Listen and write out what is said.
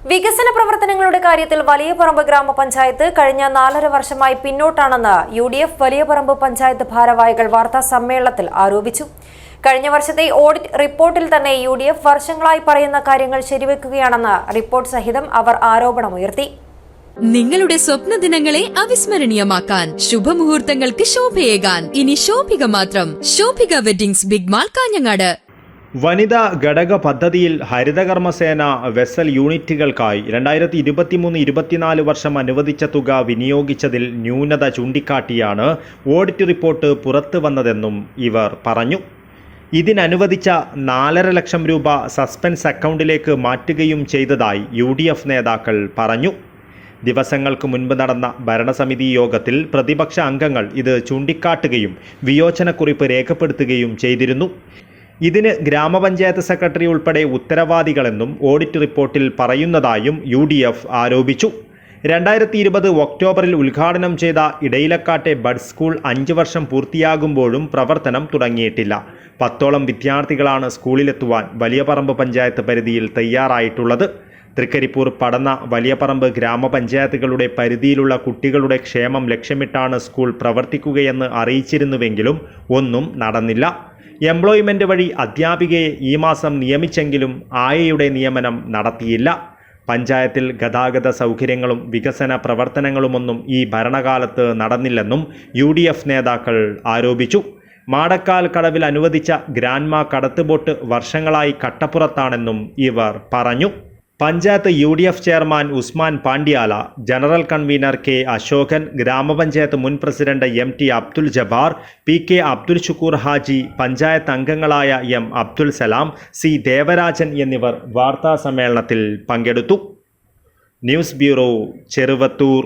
വികസന പ്രവർത്തനങ്ങളുടെ കാര്യത്തിൽ വലിയപറമ്പ് ഗ്രാമപഞ്ചായത്ത് കഴിഞ്ഞ 4.5 വർഷമായി പിന്നോട്ടാണെന്ന് UDF വലിയപറമ്പ് പഞ്ചായത്ത് ഭാരവാഹികൾ വാർത്താ സമ്മേളനത്തിൽ ആരോപിച്ചു. കഴിഞ്ഞ വർഷത്തെ ഓഡിറ്റ് റിപ്പോർട്ടിൽ തന്നെ UDF വർഷങ്ങളായി പറയുന്ന കാര്യങ്ങൾ ശരിവെക്കുകയാണെന്ന് റിപ്പോർട്ട് സഹിതം അവർ ആരോപണമുയർത്തി. നിങ്ങളുടെ സ്വപ്ന ദിനങ്ങളെ അവിസ്മരണീയമാക്കാൻ ശുഭമുഹൂർത്തങ്ങൾക്ക് ശോഭയേകാൻ ഇനി ശോഭിക മാത്രം. Shobhika weddings big mall Kanhangad. വനിതാ ഘടക പദ്ധതിയിൽ ഹരിതകർമ്മസേന വെസൽ യൂണിറ്റുകൾക്കായി 2023-24 വർഷം അനുവദിച്ച തുക വിനിയോഗിച്ചതിൽ ന്യൂനത ചൂണ്ടിക്കാട്ടിയാണ് ഓഡിറ്റ് റിപ്പോർട്ട് പുറത്തു വന്നതെന്നും ഇവർ പറഞ്ഞു. ഇതിനനുവദിച്ച 4.5 ലക്ഷം രൂപ സസ്പെൻസ് അക്കൗണ്ടിലേക്ക് മാറ്റുകയും ചെയ്തതായി UDF നേതാക്കൾ പറഞ്ഞു. ദിവസങ്ങൾക്ക് മുൻപ് നടന്ന ഭരണസമിതി യോഗത്തിൽ പ്രതിപക്ഷ അംഗങ്ങൾ ഇത് ചൂണ്ടിക്കാട്ടുകയും വിയോജനക്കുറിപ്പ് രേഖപ്പെടുത്തുകയും ചെയ്തിരുന്നു. ഇതിന് ഗ്രാമപഞ്ചായത്ത് സെക്രട്ടറി ഉൾപ്പെടെ ഉത്തരവാദികളെന്നും ഓഡിറ്റ് റിപ്പോർട്ടിൽ പറയുന്നതായും UDF ആരോപിച്ചു. 2020 ഒക്ടോബറിൽ ഉദ്ഘാടനം ചെയ്ത ഇടയിലക്കാട്ടെ ബഡ് സ്കൂൾ 5 വർഷം പൂർത്തിയാകുമ്പോഴും പ്രവർത്തനം തുടങ്ങിയിട്ടില്ല. 10ഓളം വിദ്യാർത്ഥികളാണ് സ്കൂളിലെത്തുവാൻ വലിയപറമ്പ് പഞ്ചായത്ത് പരിധിയിൽ തയ്യാറായിട്ടുള്ളത്. തൃക്കരിപ്പൂർ, പടന്ന, വലിയപറമ്പ് ഗ്രാമപഞ്ചായത്തുകളുടെ പരിധിയിലുള്ള കുട്ടികളുടെ ക്ഷേമം ലക്ഷ്യമിട്ടാണ് സ്കൂൾ പ്രവർത്തിക്കുകയെന്ന് അറിയിച്ചിരുന്നുവെങ്കിലും ഒന്നും നടന്നില്ല. എംപ്ലോയ്മെൻ്റ് വഴി അധ്യാപികയെ ഈ മാസം നിയമിച്ചെങ്കിലും ആയയുടെ നിയമനം നടത്തിയില്ല. പഞ്ചായത്തിൽ ഗതാഗത സൗകര്യങ്ങളും വികസന പ്രവർത്തനങ്ങളുമൊന്നും ഈ ഭരണകാലത്ത് നടന്നില്ലെന്നും UDF നേതാക്കൾ ആരോപിച്ചു. മാടക്കാൽ കടവിൽ അനുവദിച്ച ഗ്രാൻഡ്മ കടത്തുബോട്ട് വർഷങ്ങളായി കട്ടപ്പുറത്താണെന്നും ഇവർ പറഞ്ഞു. Panchayat UDF chairman Usman Pandyala, general convener K. Ashokan, ഗ്രാമപഞ്ചായത്ത് മുൻ president MT Abdul Jabbar, PK Abdul Shukoor Haji, panchayat അംഗങ്ങളായ M. അബ്ദുൽ സലാം, C. ദേവരാജൻ എന്നിവർ വാർത്താ സമ്മേളനത്തിൽ പങ്കെടുത്തു. News bureau, Cheruvathur.